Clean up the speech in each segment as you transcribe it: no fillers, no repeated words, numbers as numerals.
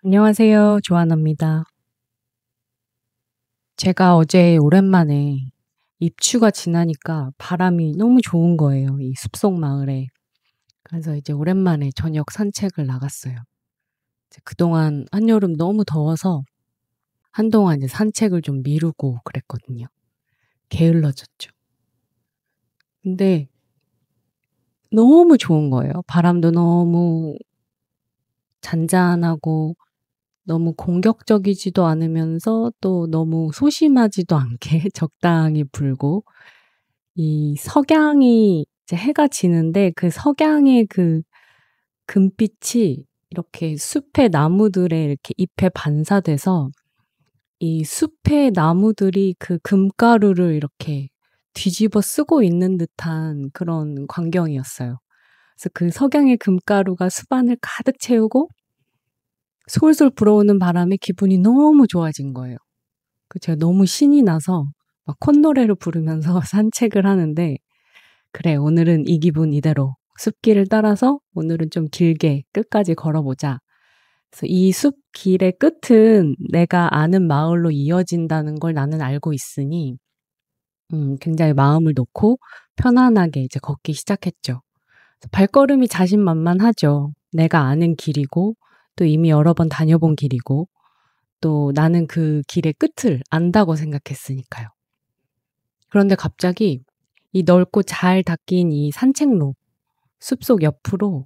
안녕하세요. 조아나입니다. 제가 어제 오랜만에 입추가 지나니까 바람이 너무 좋은 거예요, 이 숲속 마을에. 그래서 이제 오랜만에 저녁 산책을 나갔어요. 이제 그동안 한여름 너무 더워서 한동안 이제 산책을 좀 미루고 그랬거든요. 게을러졌죠. 근데 너무 좋은 거예요. 바람도 너무 잔잔하고 너무 공격적이지도 않으면서 또 너무 소심하지도 않게 적당히 불고, 이 석양이 이제 해가 지는데 그 석양의 그 금빛이 이렇게 숲의 나무들에 이렇게 잎에 반사돼서 이 숲의 나무들이 그 금가루를 이렇게 뒤집어 쓰고 있는 듯한 그런 광경이었어요. 그래서 그 석양의 금가루가 숲안을 가득 채우고 솔솔 불어오는 바람에 기분이 너무 좋아진 거예요. 제가 너무 신이 나서 막 콧노래를 부르면서 산책을 하는데, 그래, 오늘은 이 기분 이대로 숲길을 따라서 오늘은 좀 길게 끝까지 걸어보자. 그래서 이 숲길의 끝은 내가 아는 마을로 이어진다는 걸 나는 알고 있으니, 굉장히 마음을 놓고 편안하게 이제 걷기 시작했죠. 발걸음이 자신만만하죠. 내가 아는 길이고, 또 이미 여러 번 다녀본 길이고, 또 나는 그 길의 끝을 안다고 생각했으니까요. 그런데 갑자기 이 넓고 잘 닦인 이 산책로, 숲속 옆으로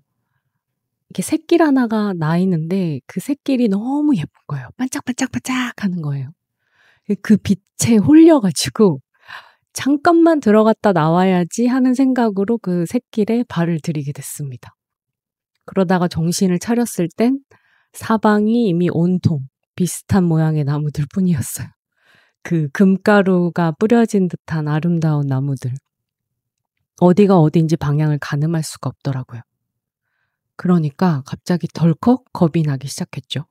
이렇게 샛길 하나가 나 있는데 그 샛길이 너무 예쁜 거예요. 반짝반짝반짝 하는 거예요. 그 빛에 홀려가지고 잠깐만 들어갔다 나와야지 하는 생각으로 그 샛길에 발을 들이게 됐습니다. 그러다가 정신을 차렸을 땐 사방이 이미 온통 비슷한 모양의 나무들 뿐이었어요. 그 금가루가 뿌려진 듯한 아름다운 나무들. 어디가 어딘지 방향을 가늠할 수가 없더라고요. 그러니까 갑자기 덜컥 겁이 나기 시작했죠.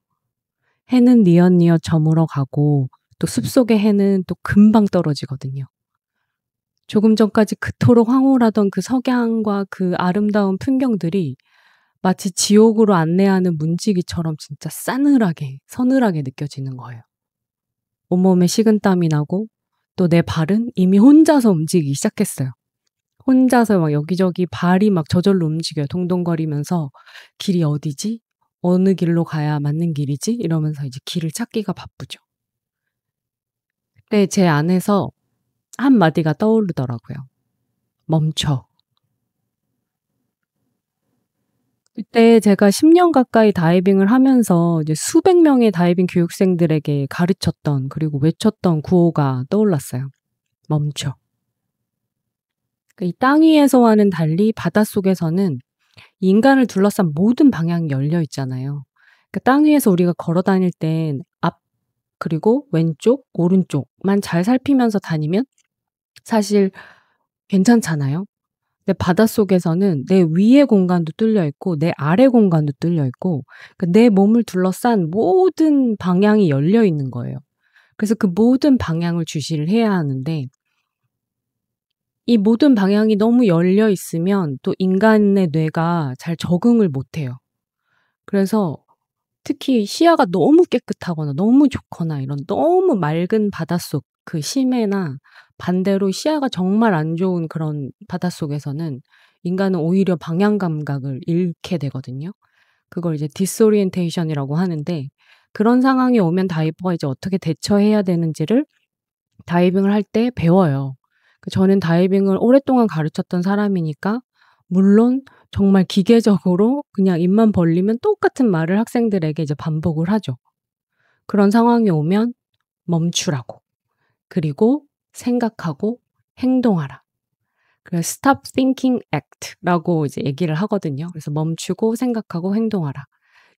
해는 뉘엿뉘엿 저물어 가고 또 숲속의 해는 또 금방 떨어지거든요. 조금 전까지 그토록 황홀하던 그 석양과 그 아름다운 풍경들이 마치 지옥으로 안내하는 문지기처럼 진짜 싸늘하게, 서늘하게 느껴지는 거예요. 온몸에 식은땀이 나고 또 내 발은 이미 혼자서 움직이기 시작했어요. 혼자서 막 여기저기 발이 막 저절로 움직여요. 동동거리면서 길이 어디지? 어느 길로 가야 맞는 길이지? 이러면서 이제 길을 찾기가 바쁘죠. 그때 제 안에서 한마디가 떠오르더라고요. 멈춰. 그때 제가 10년 가까이 다이빙을 하면서 이제 수백 명의 다이빙 교육생들에게 가르쳤던, 그리고 외쳤던 구호가 떠올랐어요. 멈춰. 이 땅 위에서와는 달리 바닷속에서는 인간을 둘러싼 모든 방향이 열려 있잖아요. 땅 위에서 우리가 걸어 다닐 땐 앞, 그리고 왼쪽, 오른쪽만 잘 살피면서 다니면 사실 괜찮잖아요. 근데 바닷속에서는 내 위의 공간도 뚫려 있고 내 아래 공간도 뚫려 있고, 그러니까 내 몸을 둘러싼 모든 방향이 열려 있는 거예요. 그래서 그 모든 방향을 주시를 해야 하는데, 이 모든 방향이 너무 열려 있으면 또 인간의 뇌가 잘 적응을 못 해요. 그래서 특히 시야가 너무 깨끗하거나 너무 좋거나 이런 너무 맑은 바닷속, 그 심해나 반대로 시야가 정말 안 좋은 그런 바닷속에서는 인간은 오히려 방향 감각을 잃게 되거든요. 그걸 이제 디스오리엔테이션이라고 하는데, 그런 상황이 오면 다이버가 이제 어떻게 대처해야 되는지를 다이빙을 할 때 배워요. 저는 다이빙을 오랫동안 가르쳤던 사람이니까 물론 정말 기계적으로 그냥 입만 벌리면 똑같은 말을 학생들에게 이제 반복을 하죠. 그런 상황이 오면 멈추라고. 그리고 생각하고 행동하라. 그래서 stop thinking act라고 이제 얘기를 하거든요. 그래서 멈추고 생각하고 행동하라.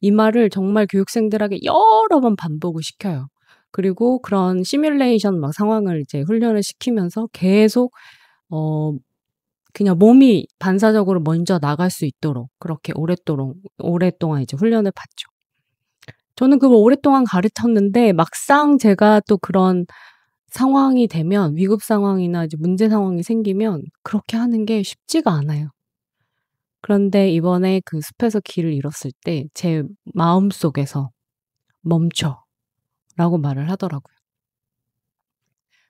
이 말을 정말 교육생들에게 여러 번 반복을 시켜요. 그리고 그런 시뮬레이션 막 상황을 이제 훈련을 시키면서 계속 어 그냥 몸이 반사적으로 먼저 나갈 수 있도록 그렇게 오랫동안 이제 훈련을 받죠. 저는 그걸 오랫동안 가르쳤는데 막상 제가 또 그런 상황이 되면, 위급 상황이나 이제 문제 상황이 생기면 그렇게 하는 게 쉽지가 않아요. 그런데 이번에 그 숲에서 길을 잃었을 때 제 마음속에서 멈춰 라고 말을 하더라고요.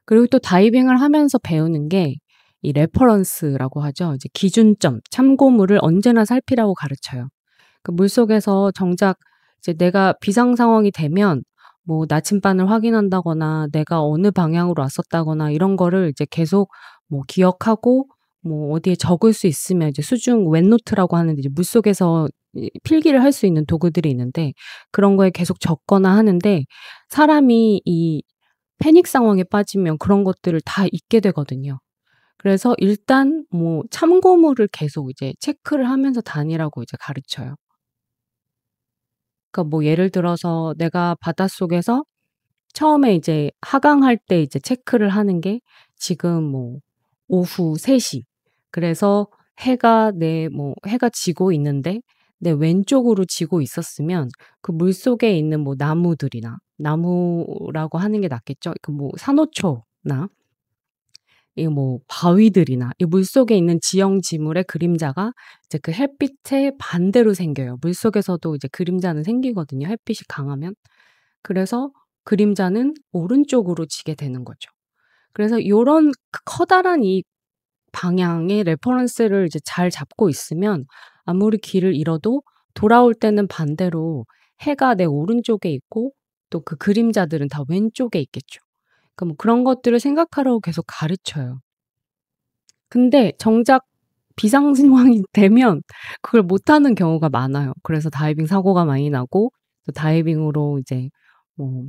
그리고 또 다이빙을 하면서 배우는 게 이 레퍼런스라고 하죠. 이제 기준점, 참고물을 언제나 살피라고 가르쳐요. 그 물속에서 정작 이제 내가 비상 상황이 되면 뭐 나침반을 확인한다거나 내가 어느 방향으로 왔었다거나 이런 거를 이제 계속 뭐 기억하고 뭐 어디에 적을 수 있으면 이제 수중 웬노트라고 하는데 이제 물속에서 필기를 할 수 있는 도구들이 있는데 그런 거에 계속 적거나 하는데 사람이 이 패닉 상황에 빠지면 그런 것들을 다 잊게 되거든요. 그래서 일단 뭐 참고물을 계속 이제 체크를 하면서 다니라고 이제 가르쳐요. 그러니까 뭐 예를 들어서 내가 바닷속에서 처음에 이제 하강할 때 이제 체크를 하는 게 지금 뭐 오후 3시. 그래서 해가 지고 있는데 내 왼쪽으로 지고 있었으면 그 물속에 있는 뭐 나무라고 하는 게 낫겠죠. 그 뭐 산호초나 이 뭐 바위들이나 이 물속에 있는 지형 지물의 그림자가 이제 그 햇빛의 반대로 생겨요. 물속에서도 이제 그림자는 생기거든요, 햇빛이 강하면. 그래서 그림자는 오른쪽으로 지게 되는 거죠. 그래서 요런 커다란 이 방향의 레퍼런스를 이제 잘 잡고 있으면 아무리 길을 잃어도 돌아올 때는 반대로 해가 내 오른쪽에 있고 또 그 그림자들은 다 왼쪽에 있겠죠. 그러니까 뭐 그런 것들을 생각하라고 계속 가르쳐요. 근데 정작 비상 상황이 되면 그걸 못하는 경우가 많아요. 그래서 다이빙 사고가 많이 나고 또 다이빙으로 이제 뭐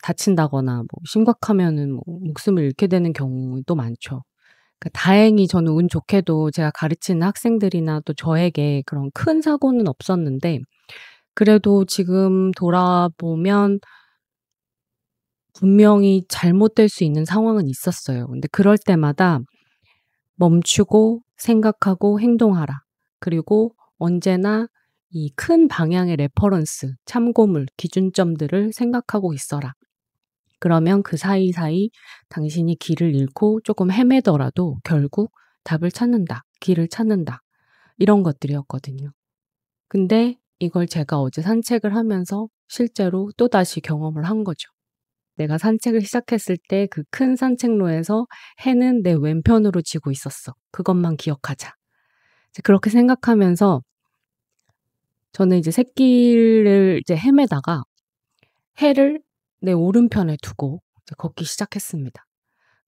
다친다거나 뭐 심각하면은 뭐 목숨을 잃게 되는 경우도 많죠. 그러니까 다행히 저는 운 좋게도 제가 가르치는 학생들이나 또 저에게 그런 큰 사고는 없었는데 그래도 지금 돌아보면 분명히 잘못될 수 있는 상황은 있었어요. 근데 그럴 때마다 멈추고 생각하고 행동하라. 그리고 언제나 이 큰 방향의 레퍼런스, 참고물, 기준점들을 생각하고 있어라. 그러면 그 사이사이 당신이 길을 잃고 조금 헤매더라도 결국 답을 찾는다. 길을 찾는다. 이런 것들이었거든요. 근데 이걸 제가 어제 산책을 하면서 실제로 또다시 경험을 한 거죠. 내가 산책을 시작했을 때 그 큰 산책로에서 해는 내 왼편으로 지고 있었어. 그것만 기억하자. 이제 그렇게 생각하면서 저는 이제 샛길을 이제 헤매다가 해를 내 오른편에 두고 이제 걷기 시작했습니다.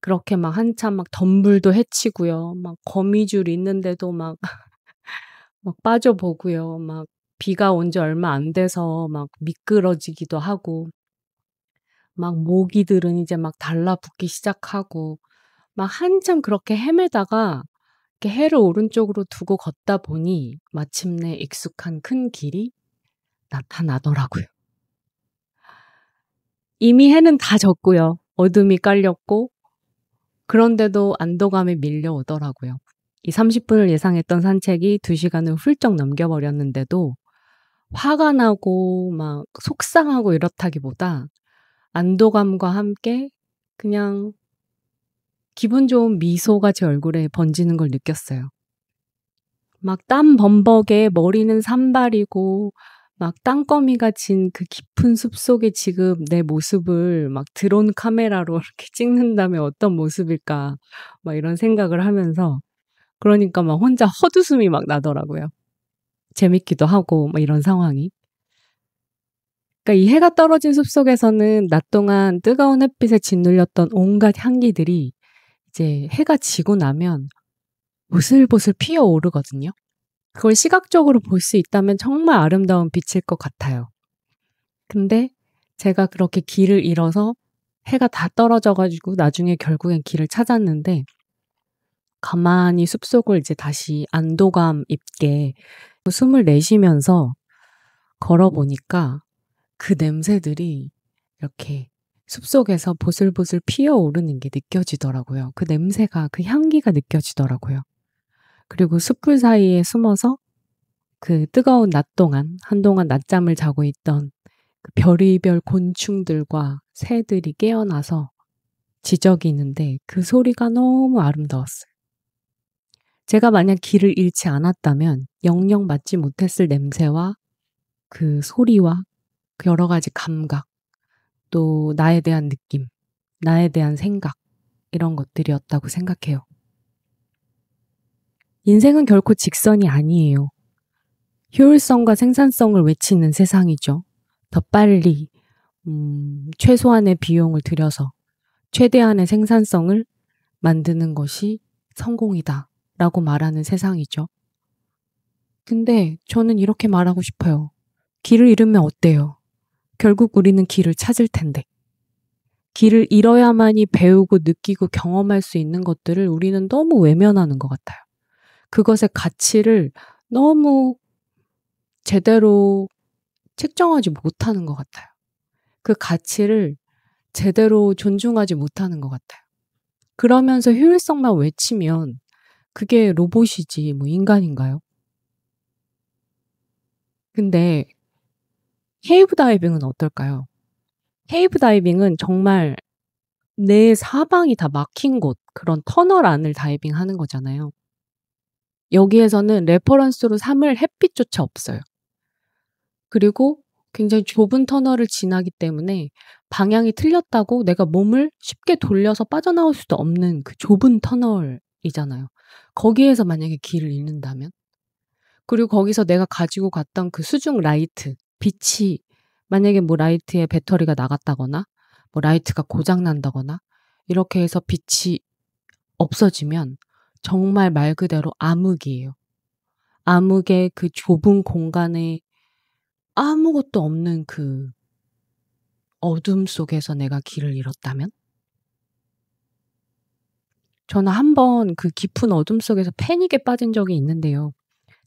그렇게 막 한참 막 덤불도 헤치고요. 막 거미줄 있는데도 막 빠져보고요. 막 비가 온 지 얼마 안 돼서 막 미끄러지기도 하고 막 모기들은 이제 막 달라붙기 시작하고 막 한참 그렇게 헤매다가 이렇게 해를 오른쪽으로 두고 걷다 보니 마침내 익숙한 큰 길이 나타나더라고요. 이미 해는 다 졌고요. 어둠이 깔렸고 그런데도 안도감이 밀려오더라고요. 이 30분을 예상했던 산책이 2시간을 훌쩍 넘겨버렸는데도 화가 나고 막 속상하고 이렇다기보다 안도감과 함께 그냥 기분 좋은 미소가 제 얼굴에 번지는 걸 느꼈어요. 막 땀 범벅에 머리는 산발이고 막 땅거미가 진 그 깊은 숲속에 지금 내 모습을 막 드론 카메라로 이렇게 찍는다면 어떤 모습일까 막 이런 생각을 하면서 그러니까 막 혼자 헛웃음이 막 나더라고요. 재밌기도 하고 막 이런 상황이. 그러니까 이 해가 떨어진 숲속에서는 낮 동안 뜨거운 햇빛에 짓눌렸던 온갖 향기들이 이제 해가 지고 나면 보슬보슬 피어오르거든요. 그걸 시각적으로 볼 수 있다면 정말 아름다운 빛일 것 같아요. 근데 제가 그렇게 길을 잃어서 해가 다 떨어져 가지고 나중에 결국엔 길을 찾았는데 가만히 숲속을 이제 다시 안도감 있게 숨을 내쉬면서 걸어보니까 그 냄새들이 이렇게 숲속에서 보슬보슬 피어오르는 게 느껴지더라고요. 그 냄새가, 그 향기가 느껴지더라고요. 그리고 숲풀 사이에 숨어서 그 뜨거운 낮 동안, 한동안 낮잠을 자고 있던 그 별의별 곤충들과 새들이 깨어나서 지저귀는데 그 소리가 너무 아름다웠어요. 제가 만약 길을 잃지 않았다면 영영 맡지 못했을 냄새와 그 소리와 그 여러 가지 감각, 또 나에 대한 느낌, 나에 대한 생각, 이런 것들이었다고 생각해요. 인생은 결코 직선이 아니에요. 효율성과 생산성을 외치는 세상이죠. 더 빨리, 최소한의 비용을 들여서 최대한의 생산성을 만드는 것이 성공이다 라고 말하는 세상이죠. 근데 저는 이렇게 말하고 싶어요. 길을 잃으면 어때요? 결국 우리는 길을 찾을 텐데. 길을 잃어야만이 배우고 느끼고 경험할 수 있는 것들을 우리는 너무 외면하는 것 같아요. 그것의 가치를 너무 제대로 책정하지 못하는 것 같아요. 그 가치를 제대로 존중하지 못하는 것 같아요. 그러면서 효율성만 외치면 그게 로봇이지 뭐 인간인가요? 근데 케이브 다이빙은 어떨까요? 케이브 다이빙은 정말 내 사방이 다 막힌 곳, 그런 터널 안을 다이빙하는 거잖아요. 여기에서는 레퍼런스로 삼을 햇빛조차 없어요. 그리고 굉장히 좁은 터널을 지나기 때문에 방향이 틀렸다고 내가 몸을 쉽게 돌려서 빠져나올 수도 없는 그 좁은 터널이잖아요. 거기에서 만약에 길을 잃는다면? 그리고 거기서 내가 가지고 갔던 그 수중 라이트, 빛이 만약에 뭐 라이트의 배터리가 나갔다거나 뭐 라이트가 고장 난다거나 이렇게 해서 빛이 없어지면 정말 말 그대로 암흑이에요. 암흑의 그 좁은 공간에 아무것도 없는 그 어둠 속에서 내가 길을 잃었다면? 저는 한번 그 깊은 어둠 속에서 패닉에 빠진 적이 있는데요.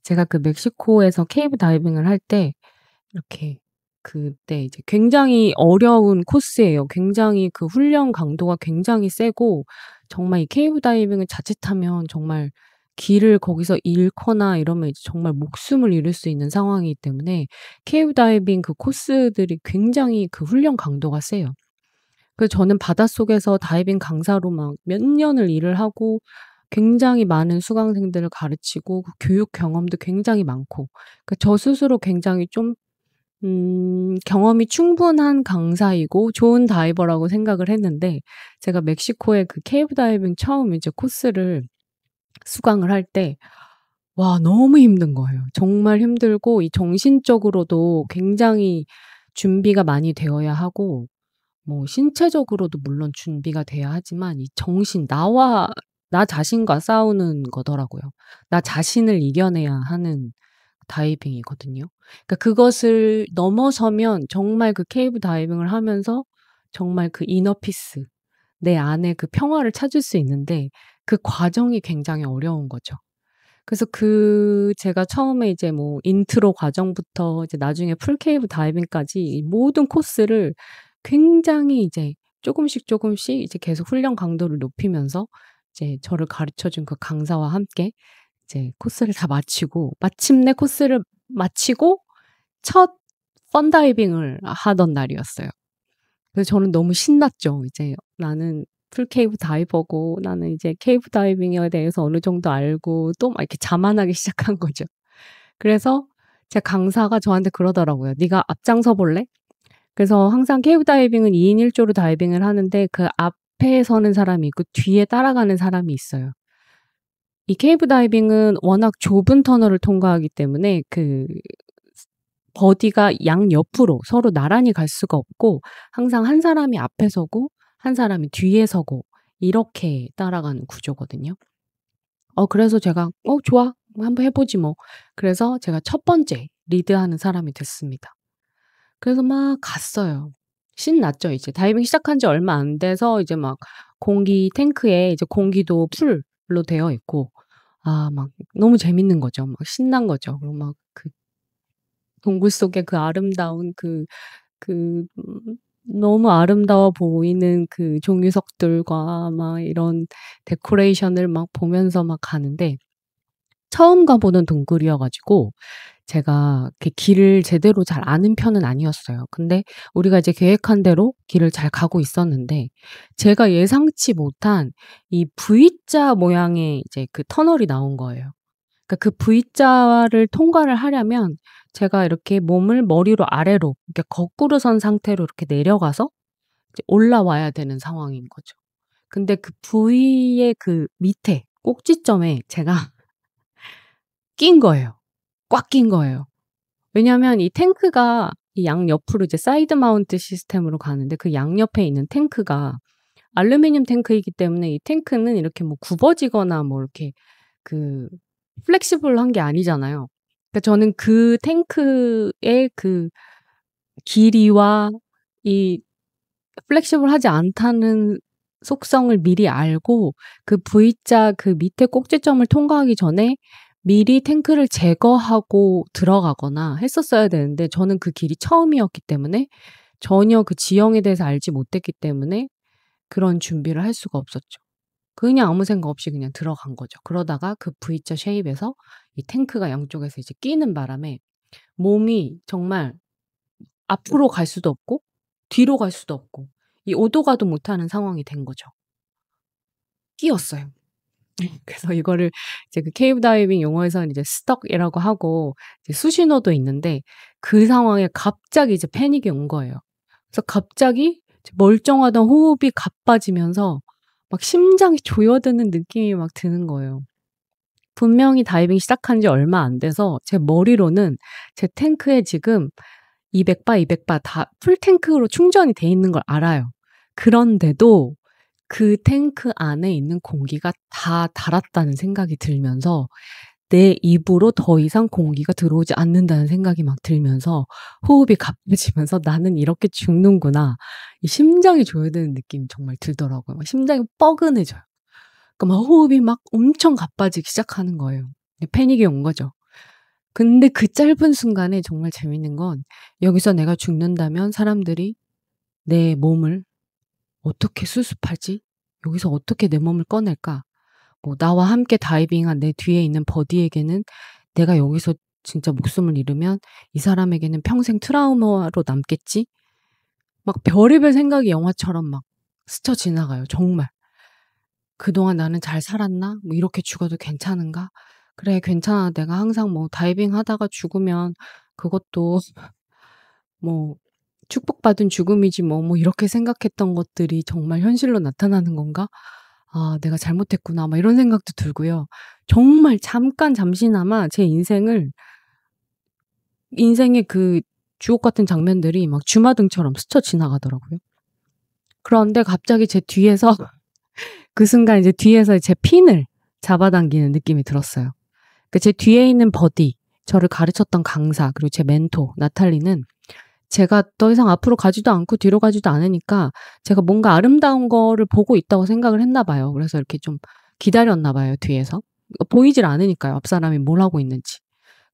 제가 그 멕시코에서 케이브 다이빙을 할 때 이렇게 그때 이제 굉장히 어려운 코스예요. 굉장히 그 훈련 강도가 굉장히 세고 정말 이 케이브 다이빙을 자칫하면 정말 길을 거기서 잃거나 이러면 이제 정말 목숨을 잃을 수 있는 상황이기 때문에 케이브 다이빙 그 코스들이 굉장히 그 훈련 강도가 세요. 그래서 저는 바닷속에서 다이빙 강사로 막 몇 년을 일을 하고 굉장히 많은 수강생들을 가르치고 그 교육 경험도 굉장히 많고 저 스스로 굉장히 좀 경험이 충분한 강사이고 좋은 다이버라고 생각을 했는데 제가 멕시코의 그 케이브 다이빙 처음 이제 코스를 수강을 할 때 와 너무 힘든 거예요. 정말 힘들고 이 정신적으로도 굉장히 준비가 많이 되어야 하고 뭐 신체적으로도 물론 준비가 돼야 하지만 이 정신 나 자신과 싸우는 거더라고요. 나 자신을 이겨내야 하는 다이빙이거든요. 그러니까 그것을 넘어서면 정말 그 케이브 다이빙을 하면서 정말 그 이너 피스, 내 안에 그 평화를 찾을 수 있는데 그 과정이 굉장히 어려운 거죠. 그래서 제가 처음에 이제 뭐 인트로 과정부터 이제 나중에 풀 케이브 다이빙까지 이 모든 코스를 굉장히 이제 조금씩 이제 계속 훈련 강도를 높이면서 이제 저를 가르쳐 준 그 강사와 함께 이제 코스를 다 마치고 마침내 코스를 마치고 첫 펀다이빙을 하던 날이었어요. 그래서 저는 너무 신났죠. 이제 나는 풀 케이브 다이버고 나는 이제 케이브 다이빙에 대해서 어느 정도 알고 또 막 이렇게 자만하기 시작한 거죠. 그래서 제 강사가 저한테 그러더라고요. "네가 앞장서 볼래?" 그래서 항상 케이브 다이빙은 2인 1 조로 다이빙을 하는데 그 앞에 서는 사람이 있고 뒤에 따라가는 사람이 있어요. 이 케이브 다이빙은 워낙 좁은 터널을 통과하기 때문에 그 버디가 양옆으로 서로 나란히 갈 수가 없고 항상 한 사람이 앞에 서고 한 사람이 뒤에 서고 이렇게 따라가는 구조거든요. 그래서 제가 좋아. 한번 해 보지 뭐." 그래서 제가 첫 번째 리드하는 사람이 됐습니다. 그래서 막 갔어요. 신났죠 이제. 다이빙 시작한 지 얼마 안 돼서 이제 막 공기 탱크에 이제 공기도 풀로 되어 있고 막 너무 재밌는 거죠. 막 신난 거죠. 그리고 막 그 동굴 속의 그 아름다운 너무 아름다워 보이는 그 종유석들과 막 이런 데코레이션을 막 보면서 막 가는데 처음 가 보는 동굴이어 가지고 제가 이렇게 길을 제대로 잘 아는 편은 아니었어요. 근데 우리가 이제 계획한 대로 길을 잘 가고 있었는데 제가 예상치 못한 이 V자 모양의 이제 그 터널이 나온 거예요. 그러니까 그 V자를 통과를 하려면 제가 이렇게 몸을 머리로 아래로 이렇게 거꾸로 선 상태로 이렇게 내려가서 이제 올라와야 되는 상황인 거죠. 근데 그 부위의 그 밑에 꼭지점에 제가 낀 거예요. 꽉 낀 거예요. 왜냐하면 이 탱크가 이 양옆으로 이제 사이드 마운트 시스템으로 가는데 그 양옆에 있는 탱크가 알루미늄 탱크이기 때문에 이 탱크는 이렇게 뭐 굽어지거나 뭐 이렇게 그 플렉시블한 게 아니잖아요. 그러니까 저는 그 탱크의 그 길이와 이 플렉시블하지 않다는 속성을 미리 알고 그 V자 그 밑에 꼭지점을 통과하기 전에 미리 탱크를 제거하고 들어가거나 했었어야 되는데 저는 그 길이 처음이었기 때문에 전혀 그 지형에 대해서 알지 못했기 때문에 그런 준비를 할 수가 없었죠. 그냥 아무 생각 없이 그냥 들어간 거죠. 그러다가 그 V자 쉐입에서 이 탱크가 양쪽에서 이제 끼는 바람에 몸이 정말 앞으로 갈 수도 없고 뒤로 갈 수도 없고 이 오도 가도 못하는 상황이 된 거죠. 끼었어요. 그래서 이거를 이제 그 케이브 다이빙 용어에서는 이제 스톡이라고 하고 이제 수신호도 있는데 그 상황에 갑자기 이제 패닉이 온 거예요. 그래서 갑자기 멀쩡하던 호흡이 가빠지면서 막 심장이 조여드는 느낌이 막 드는 거예요. 분명히 다이빙 시작한 지 얼마 안 돼서 제 머리로는 제 탱크에 지금 200바, 200바 다 풀탱크로 충전이 돼 있는 걸 알아요. 그런데도 그 탱크 안에 있는 공기가 다 닳았다는 생각이 들면서 내 입으로 더 이상 공기가 들어오지 않는다는 생각이 막 들면서 호흡이 가빠지면서 '나는 이렇게 죽는구나.' 이 심장이 조여드는 느낌이 정말 들더라고요. 막 심장이 뻐근해져요. 그러니까 막 호흡이 막 엄청 가빠지기 시작하는 거예요. 패닉이 온 거죠. 근데 그 짧은 순간에 정말 재밌는 건 여기서 내가 죽는다면 사람들이 내 몸을 어떻게 수습하지? 여기서 어떻게 내 몸을 꺼낼까? 뭐 나와 함께 다이빙한 내 뒤에 있는 버디에게는 내가 여기서 진짜 목숨을 잃으면 이 사람에게는 평생 트라우마로 남겠지? 막 별의별 생각이 영화처럼 막 스쳐 지나가요. 정말. '그동안 나는 잘 살았나? 뭐 이렇게 죽어도 괜찮은가? 그래 괜찮아. 내가 항상 뭐 다이빙하다가 죽으면 그것도 뭐 축복받은 죽음이지 뭐 이렇게 생각했던 것들이 정말 현실로 나타나는 건가? 아 내가 잘못했구나.' 막 이런 생각도 들고요. 정말 잠깐 잠시나마 제 인생의 그 주옥 같은 장면들이 막 주마등처럼 스쳐 지나가더라고요. 그런데 갑자기 제 뒤에서 그 순간 이제 뒤에서 제 핀을 잡아당기는 느낌이 들었어요. 그 제 뒤에 있는 버디, 저를 가르쳤던 강사, 그리고 제 멘토 나탈리는 제가 더 이상 앞으로 가지도 않고 뒤로 가지도 않으니까 제가 뭔가 아름다운 거를 보고 있다고 생각을 했나 봐요. 그래서 이렇게 좀 기다렸나 봐요, 뒤에서. 보이질 않으니까요, 앞 사람이 뭘 하고 있는지.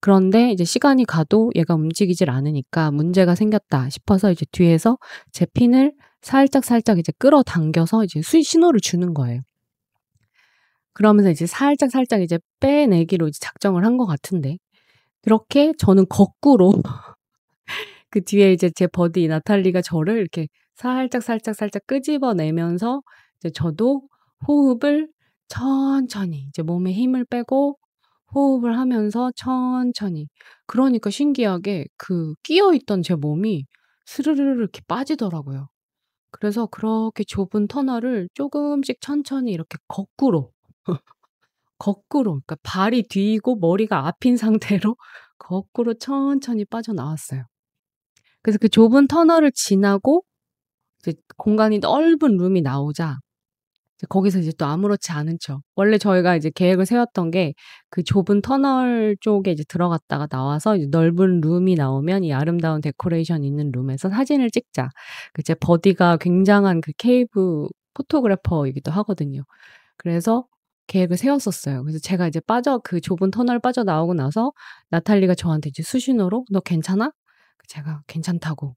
그런데 이제 시간이 가도 얘가 움직이질 않으니까 문제가 생겼다 싶어서 이제 뒤에서 제 핀을 살짝 이제 끌어당겨서 이제 신호를 주는 거예요. 그러면서 이제 살짝 이제 빼내기로 이제 작정을 한 것 같은데 그렇게 저는 거꾸로 그 뒤에 이제 제 버디 나탈리가 저를 이렇게 살짝 끄집어내면서 이제 저도 호흡을 천천히 이제 몸에 힘을 빼고 호흡을 하면서 천천히. 그러니까 신기하게 그 끼어 있던 제 몸이 스르르르 이렇게 빠지더라고요. 그래서 그렇게 좁은 터널을 조금씩 천천히 이렇게 그러니까 발이 뒤이고 머리가 앞인 상태로 거꾸로 천천히 빠져나왔어요. 그래서 그 좁은 터널을 지나고 이제 공간이 넓은 룸이 나오자 이제 거기서 이제 또 아무렇지 않은 척. 원래 저희가 이제 계획을 세웠던 게 그 좁은 터널 쪽에 이제 들어갔다가 나와서 이제 넓은 룸이 나오면 이 아름다운 데코레이션 있는 룸에서 사진을 찍자. 그 제 버디가 굉장한 그 케이브 포토그래퍼이기도 하거든요. 그래서 계획을 세웠었어요. 그래서 제가 이제 그 좁은 터널 빠져나오고 나서 나탈리가 저한테 이제 수신호로 "너 괜찮아?" 제가 괜찮다고.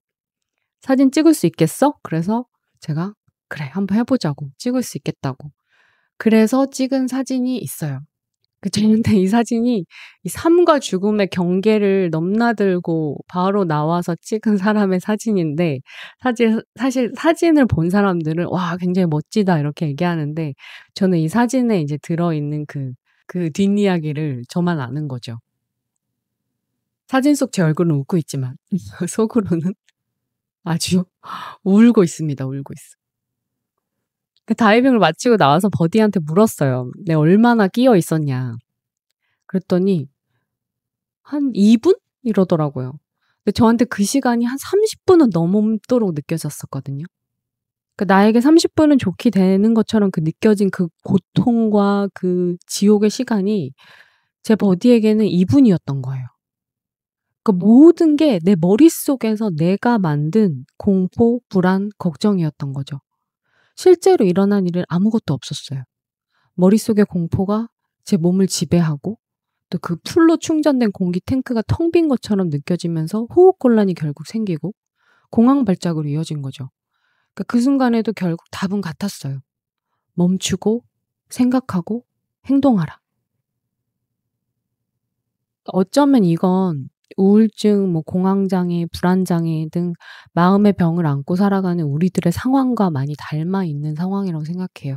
"사진 찍을 수 있겠어?" 그래서 제가 "그래 한번 해 보자고." 찍을 수 있겠다고. 그래서 찍은 사진이 있어요. 저한테 이 사진이 이 삶과 죽음의 경계를 넘나들고 바로 나와서 찍은 사람의 사진인데 사실 사진을 본 사람들은 "와 굉장히 멋지다." 이렇게 얘기하는데 저는 이 사진에 이제 들어있는 그 뒷이야기를 저만 아는 거죠. 사진 속 제 얼굴은 웃고 있지만 속으로는 아주 울고 있습니다. 울고 있어. 그 다이빙을 마치고 나와서 버디한테 물었어요. 내가 얼마나 끼어 있었냐. 그랬더니 한 2분? 이러더라고요. 근데 저한테 그 시간이 한 30분은 넘도록 느껴졌었거든요. 그러니까 나에게 30분은 좋게 되는 것처럼 그 느껴진 그 고통과 그 지옥의 시간이 제 버디에게는 2분이었던 거예요. 그러니까 모든 게 내 머릿속에서 내가 만든 공포, 불안, 걱정이었던 거죠. 실제로 일어난 일은 아무것도 없었어요. 머릿속의 공포가 제 몸을 지배하고 또 그 풀로 충전된 공기 탱크가 텅 빈 것처럼 느껴지면서 호흡곤란이 결국 생기고 공황 발작으로 이어진 거죠. 그러니까 그 순간에도 결국 답은 같았어요. 멈추고 생각하고 행동하라. 어쩌면 이건 우울증, 공황장애, 불안장애 등 마음의 병을 안고 살아가는 우리들의 상황과 많이 닮아 있는 상황이라고 생각해요.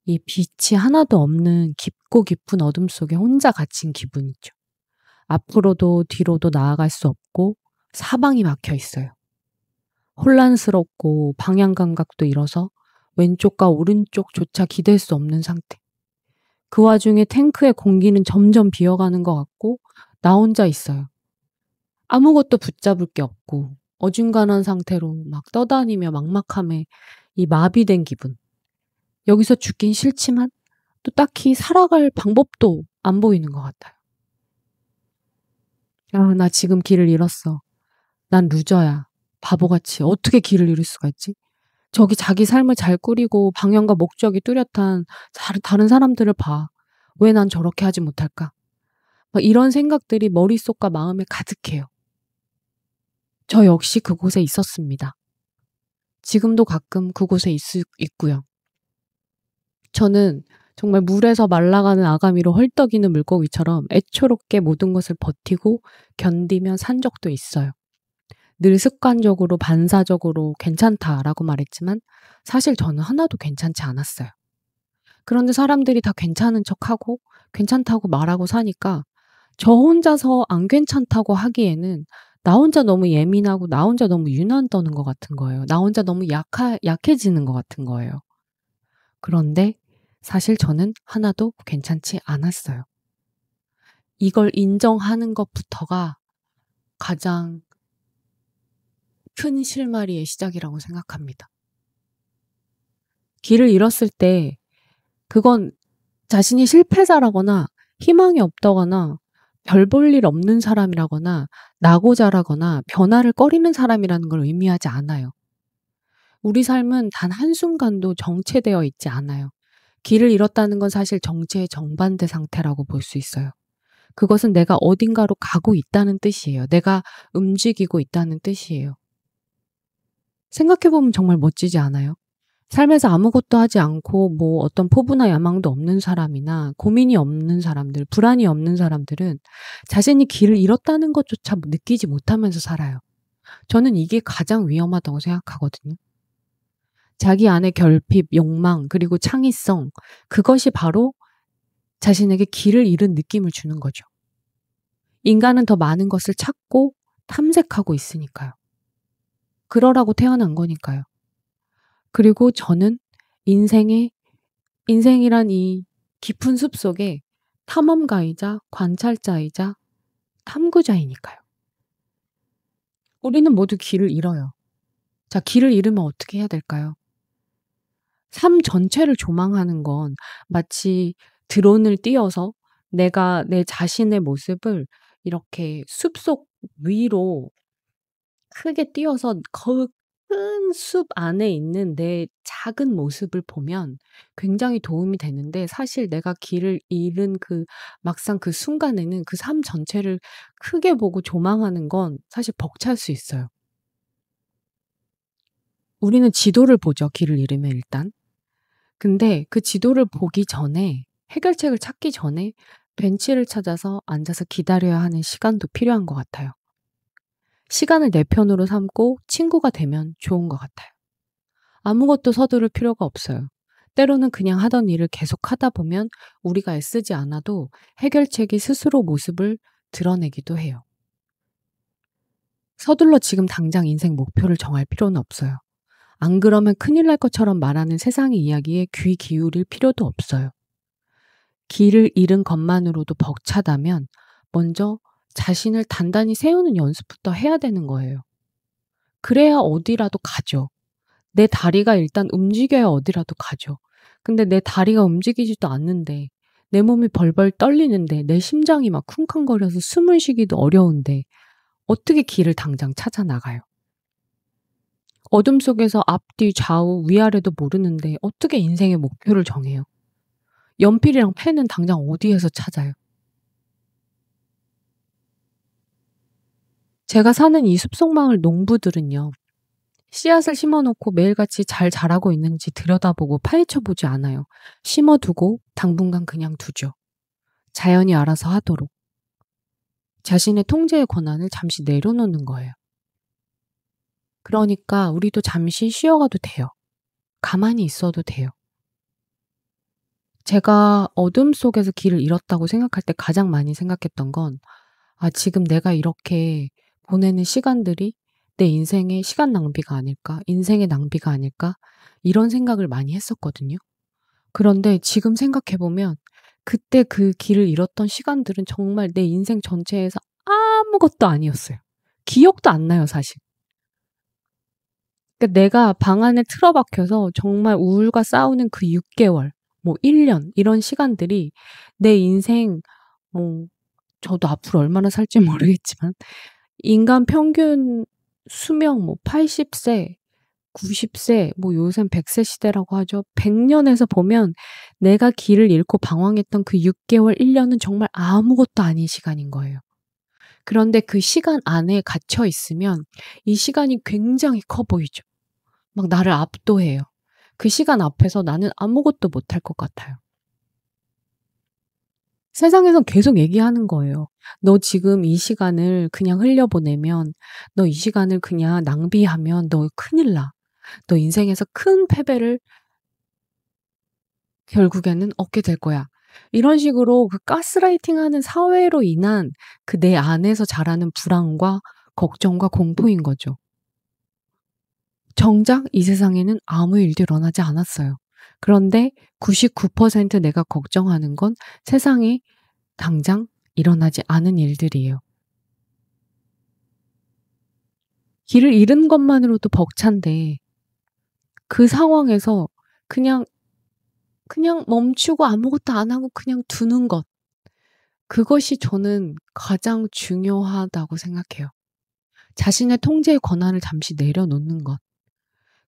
이 빛이 하나도 없는 깊고 깊은 어둠 속에 혼자 갇힌 기분이죠. 앞으로도 뒤로도 나아갈 수 없고 사방이 막혀 있어요. 혼란스럽고 방향 감각도 잃어서 왼쪽과 오른쪽조차 기댈 수 없는 상태. 그 와중에 탱크의 공기는 점점 비어가는 것 같고 나 혼자 있어요. 아무것도 붙잡을 게 없고 어중간한 상태로 막 떠다니며 막막함에 이 마비된 기분. 여기서 죽긴 싫지만 또 딱히 살아갈 방법도 안 보이는 것 같아요. 아, 나 지금 길을 잃었어. 난 루저야. 바보같이 어떻게 길을 잃을 수가 있지? 저기 자기 삶을 잘 꾸리고 방향과 목적이 뚜렷한 다른 사람들을 봐. 왜 난 저렇게 하지 못할까? 막 이런 생각들이 머릿속과 마음에 가득해요. 저 역시 그곳에 있었습니다. 지금도 가끔 그곳에 있고요. 저는 정말 물에서 말라가는 아가미로 헐떡이는 물고기처럼 애초롭게 모든 것을 버티고 견디며 산 적도 있어요. 늘 습관적으로 반사적으로 괜찮다라고 말했지만 사실 저는 하나도 괜찮지 않았어요. 그런데 사람들이 다 괜찮은 척하고 괜찮다고 말하고 사니까 저 혼자서 안 괜찮다고 하기에는 나 혼자 너무 예민하고 나 혼자 너무 유난 떠는 것 같은 거예요. 나 혼자 너무 약해지는 것 같은 거예요. 그런데 사실 저는 하나도 괜찮지 않았어요. 이걸 인정하는 것부터가 가장 큰 실마리의 시작이라고 생각합니다. 길을 잃었을 때 그건 자신이 실패자라거나 희망이 없다거나 별 볼 일 없는 사람이라거나 낙오자라거나 변화를 꺼리는 사람이라는 걸 의미하지 않아요. 우리 삶은 단 한순간도 정체되어 있지 않아요. 길을 잃었다는 건 사실 정체의 정반대 상태라고 볼 수 있어요. 그것은 내가 어딘가로 가고 있다는 뜻이에요. 내가 움직이고 있다는 뜻이에요. 생각해보면 정말 멋지지 않아요? 삶에서 아무것도 하지 않고 어떤 포부나 야망도 없는 사람이나 고민이 없는 사람들, 불안이 없는 사람들은 자신이 길을 잃었다는 것조차 느끼지 못하면서 살아요. 저는 이게 가장 위험하다고 생각하거든요. 자기 안의 결핍, 욕망, 그리고 창의성, 그것이 바로 자신에게 길을 잃은 느낌을 주는 거죠. 인간은 더 많은 것을 찾고 탐색하고 있으니까요. 그러라고 태어난 거니까요. 그리고 저는 인생이란 이 깊은 숲 속에 탐험가이자 관찰자이자 탐구자이니까요. 우리는 모두 길을 잃어요. 자, 길을 잃으면 어떻게 해야 될까요? 삶 전체를 조망하는 건 마치 드론을 띄워서 내가 내 자신의 모습을 이렇게 숲속 위로 크게 띄워서 그 큰 숲 안에 있는 내 작은 모습을 보면 굉장히 도움이 되는데 사실 내가 길을 잃은 막상 그 순간에는 그 삶 전체를 크게 보고 조망하는 건 사실 벅찰 수 있어요. 우리는 지도를 보죠, 길을 잃으면 일단. 근데 그 지도를 보기 전에 해결책을 찾기 전에 벤치를 찾아서 앉아서 기다려야 하는 시간도 필요한 것 같아요. 시간을 내 편으로 삼고 친구가 되면 좋은 것 같아요. 아무것도 서두를 필요가 없어요. 때로는 그냥 하던 일을 계속 하다 보면 우리가 애쓰지 않아도 해결책이 스스로 모습을 드러내기도 해요. 서둘러 지금 당장 인생 목표를 정할 필요는 없어요. 안 그러면 큰일 날 것처럼 말하는 세상의 이야기에 귀 기울일 필요도 없어요. 길을 잃은 것만으로도 벅차다면 먼저 자신을 단단히 세우는 연습부터 해야 되는 거예요. 그래야 어디라도 가죠. 내 다리가 일단 움직여야 어디라도 가죠. 근데 내 다리가 움직이지도 않는데, 내 몸이 벌벌 떨리는데, 내 심장이 막 쿵쾅거려서 숨을 쉬기도 어려운데 어떻게 길을 당장 찾아 나가요? 어둠 속에서 앞뒤 좌우 위아래도 모르는데 어떻게 인생의 목표를 정해요? 연필이랑 펜은 당장 어디에서 찾아요? 제가 사는 이 숲속마을 농부들은요, 씨앗을 심어놓고 매일같이 잘 자라고 있는지 들여다보고 파헤쳐보지 않아요. 심어두고 당분간 그냥 두죠. 자연이 알아서 하도록. 자신의 통제의 권한을 잠시 내려놓는 거예요. 그러니까 우리도 잠시 쉬어가도 돼요. 가만히 있어도 돼요. 제가 어둠 속에서 길을 잃었다고 생각할 때 가장 많이 생각했던 건, 지금 내가 이렇게 보내는 시간들이 내 인생의 시간 낭비가 아닐까? 인생의 낭비가 아닐까? 이런 생각을 많이 했었거든요. 그런데 지금 생각해보면 그때 그 길을 잃었던 시간들은 정말 내 인생 전체에서 아무것도 아니었어요. 기억도 안 나요, 사실. 그러니까 내가 방 안에 틀어박혀서 정말 우울과 싸우는 그 6개월, 뭐 1년 이런 시간들이 내 인생, 저도 앞으로 얼마나 살지 모르겠지만 인간 평균 수명 뭐 80세, 90세, 뭐 요샌 100세 시대라고 하죠. 100년에서 보면 내가 길을 잃고 방황했던 그 6개월, 1년은 정말 아무것도 아닌 시간인 거예요. 그런데 그 시간 안에 갇혀 있으면 이 시간이 굉장히 커 보이죠. 막 나를 압도해요. 그 시간 앞에서 나는 아무것도 못할 것 같아요. 세상에선 계속 얘기하는 거예요. 너 지금 이 시간을 그냥 흘려보내면, 너 이 시간을 그냥 낭비하면 너 큰일 나. 너 인생에서 큰 패배를 결국에는 얻게 될 거야. 이런 식으로 그 가스라이팅하는 사회로 인한 그 내 안에서 자라는 불안과 걱정과 공포인 거죠. 정작 이 세상에는 아무 일도 일어나지 않았어요. 그런데 99% 내가 걱정하는 건 세상에 당장 일어나지 않은 일들이에요. 길을 잃은 것만으로도 벅찬데 그 상황에서 그냥 멈추고 아무것도 안 하고 그냥 두는 것. 그것이 저는 가장 중요하다고 생각해요. 자신의 통제의 권한을 잠시 내려놓는 것.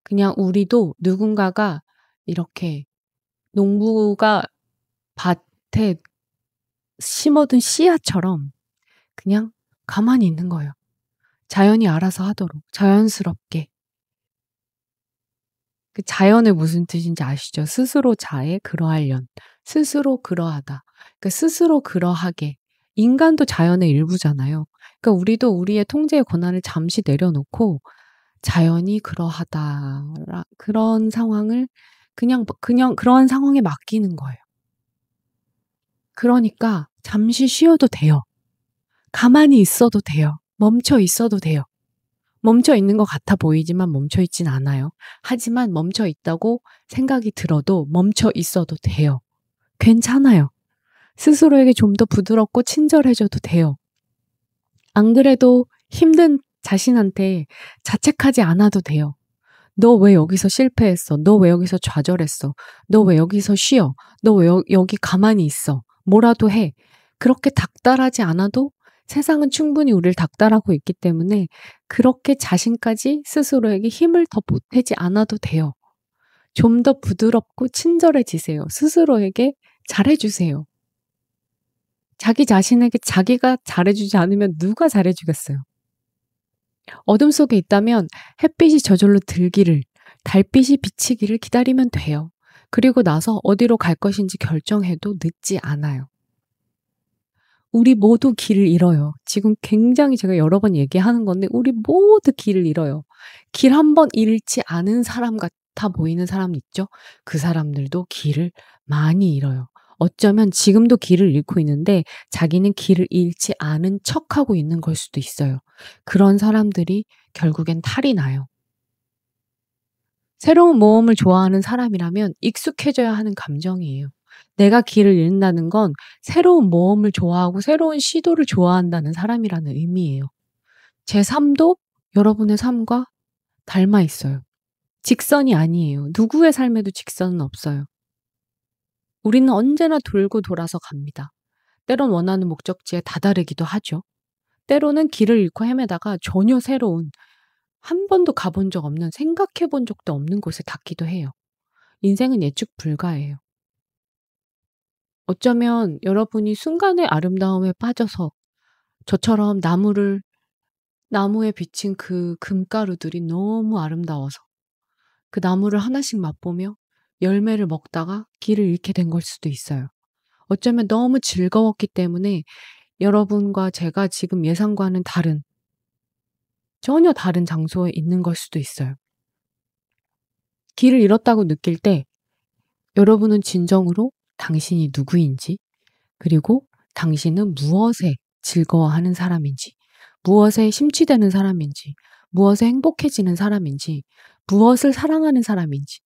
그냥 우리도 누군가가 이렇게 농부가 밭에 심어둔 씨앗처럼 그냥 가만히 있는 거예요. 자연이 알아서 하도록 자연스럽게. 그 자연의 무슨 뜻인지 아시죠? 스스로 자해 그러하련. 스스로 그러하다. 그러니까 스스로 그러하게. 인간도 자연의 일부잖아요. 그러니까 우리도 우리의 통제의 권한을 잠시 내려놓고 자연이 그러하다. 그런 상황을 그냥 그러한 상황에 맡기는 거예요. 그러니까 잠시 쉬어도 돼요. 가만히 있어도 돼요. 멈춰 있어도 돼요. 멈춰 있는 것 같아 보이지만 멈춰 있진 않아요. 하지만 멈춰 있다고 생각이 들어도 멈춰 있어도 돼요. 괜찮아요. 스스로에게 좀 더 부드럽고 친절해져도 돼요. 안 그래도 힘든 자신한테 자책하지 않아도 돼요. 너 왜 여기서 실패했어? 너 왜 여기서 좌절했어? 너 왜 여기서 쉬어? 너 왜 여기 가만히 있어? 뭐라도 해. 그렇게 닥달하지 않아도 세상은 충분히 우리를 닥달하고 있기 때문에 그렇게 자신까지 스스로에게 힘을 더 보태지 않아도 돼요. 좀 더 부드럽고 친절해지세요. 스스로에게 잘해주세요. 자기 자신에게 자기가 잘해주지 않으면 누가 잘해주겠어요? 어둠 속에 있다면 햇빛이 저절로 들기를, 달빛이 비치기를 기다리면 돼요. 그리고 나서 어디로 갈 것인지 결정해도 늦지 않아요. 우리 모두 길을 잃어요. 지금 굉장히 제가 여러 번 얘기하는 건데 우리 모두 길을 잃어요. 길 한 번 잃지 않은 사람 같아 보이는 사람 있죠? 그 사람들도 길을 많이 잃어요. 어쩌면 지금도 길을 잃고 있는데 자기는 길을 잃지 않은 척하고 있는 걸 수도 있어요. 그런 사람들이 결국엔 탈이 나요. 새로운 모험을 좋아하는 사람이라면 익숙해져야 하는 감정이에요. 내가 길을 잃는다는 건 새로운 모험을 좋아하고 새로운 시도를 좋아한다는 사람이라는 의미예요. 제 삶도 여러분의 삶과 닮아 있어요. 직선이 아니에요. 누구의 삶에도 직선은 없어요. 우리는 언제나 돌고 돌아서 갑니다. 때론 원하는 목적지에 다다르기도 하죠. 때로는 길을 잃고 헤매다가 전혀 새로운, 한 번도 가본 적 없는, 생각해 본 적도 없는 곳에 닿기도 해요. 인생은 예측 불가예요. 어쩌면 여러분이 순간의 아름다움에 빠져서 저처럼 나무에 비친 그 금가루들이 너무 아름다워서 그 나무를 하나씩 맛보며 열매를 먹다가 길을 잃게 된 걸 수도 있어요. 어쩌면 너무 즐거웠기 때문에 여러분과 제가 지금 예상과는 다른, 전혀 다른 장소에 있는 걸 수도 있어요. 길을 잃었다고 느낄 때 여러분은 진정으로 당신이 누구인지, 그리고 당신은 무엇에 즐거워하는 사람인지, 무엇에 심취되는 사람인지, 무엇에 행복해지는 사람인지, 무엇을 사랑하는 사람인지,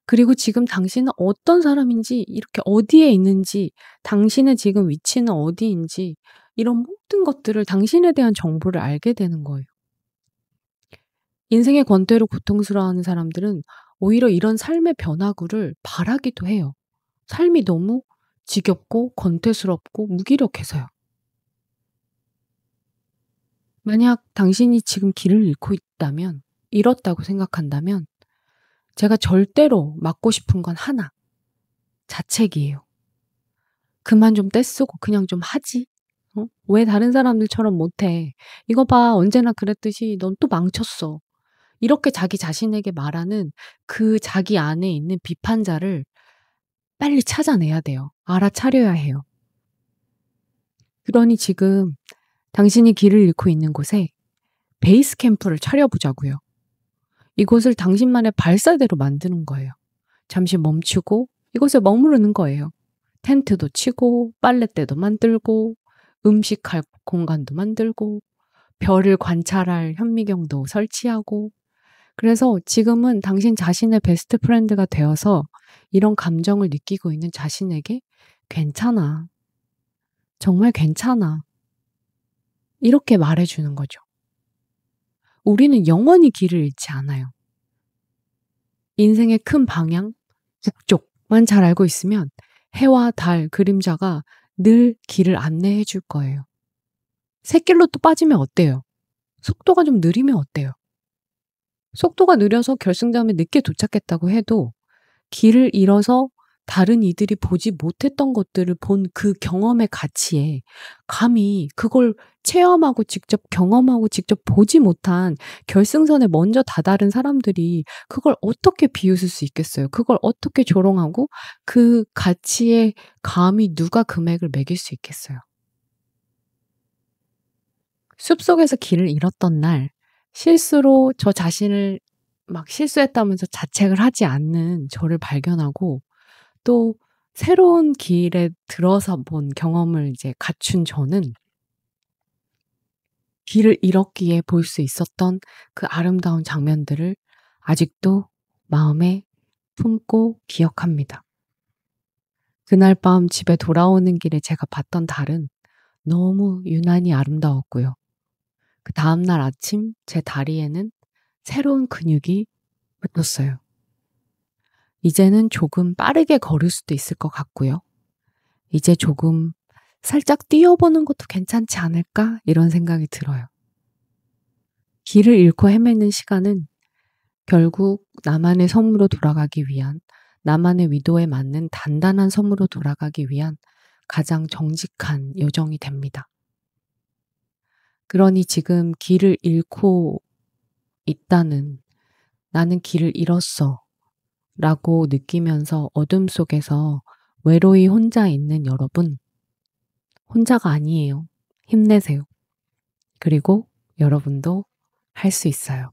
그리고 지금 당신은 어떤 사람인지, 이렇게 어디에 있는지, 당신의 지금 위치는 어디인지, 이런 모든 것들을, 당신에 대한 정보를 알게 되는 거예요. 인생의 권태로 고통스러워하는 사람들은 오히려 이런 삶의 변화구를 바라기도 해요. 삶이 너무 지겹고 권태스럽고 무기력해서요. 만약 당신이 지금 길을 잃고 있다면, 잃었다고 생각한다면, 제가 절대로 맡고 싶은 건 하나, 자책이에요. 그만 좀 떼쓰고 그냥 좀 하지. 왜 다른 사람들처럼 못해? 이거 봐, 언제나 그랬듯이 넌 또 망쳤어. 이렇게 자기 자신에게 말하는 그 자기 안에 있는 비판자를 빨리 찾아내야 돼요. 알아차려야 해요. 그러니 지금 당신이 길을 잃고 있는 곳에 베이스 캠프를 차려보자고요. 이곳을 당신만의 발사대로 만드는 거예요. 잠시 멈추고 이곳에 머무르는 거예요. 텐트도 치고 빨랫대도 만들고 음식할 공간도 만들고 별을 관찰할 현미경도 설치하고, 그래서 지금은 당신 자신의 베스트 프렌드가 되어서 이런 감정을 느끼고 있는 자신에게 괜찮아. 정말 괜찮아. 이렇게 말해주는 거죠. 우리는 영원히 길을 잃지 않아요. 인생의 큰 방향, 북쪽만 잘 알고 있으면 해와 달, 그림자가 늘 길을 안내해 줄 거예요. 샛길로 또 빠지면 어때요? 속도가 좀 느리면 어때요? 속도가 느려서 결승점에 늦게 도착했다고 해도 길을 잃어서 다른 이들이 보지 못했던 것들을 본 그 경험의 가치에 감히 그걸 체험하고 직접 경험하고 직접 보지 못한 결승선에 먼저 다다른 사람들이 그걸 어떻게 비웃을 수 있겠어요? 그걸 어떻게 조롱하고 그 가치에 감히 누가 금액을 매길 수 있겠어요? 숲속에서 길을 잃었던 날 실수로 저 자신을 막 실수했다면서 자책을 하지 않는 저를 발견하고, 또 새로운 길에 들어서 본 경험을 이제 갖춘 저는 길을 잃었기에 볼 수 있었던 그 아름다운 장면들을 아직도 마음에 품고 기억합니다. 그날 밤 집에 돌아오는 길에 제가 봤던 달은 너무 유난히 아름다웠고요. 그 다음날 아침 제 다리에는 새로운 근육이 붙었어요. 이제는 조금 빠르게 걸을 수도 있을 것 같고요. 이제 조금 살짝 뛰어보는 것도 괜찮지 않을까? 이런 생각이 들어요. 길을 잃고 헤매는 시간은 결국 나만의 섬으로 돌아가기 위한, 나만의 위도에 맞는 단단한 섬으로 돌아가기 위한 가장 정직한 여정이 됩니다. 그러니 지금 길을 잃고 있다는, 나는 길을 잃었어 라고 느끼면서 어둠 속에서 외로이 혼자 있는 여러분, 혼자가 아니에요. 힘내세요. 그리고 여러분도 할 수 있어요.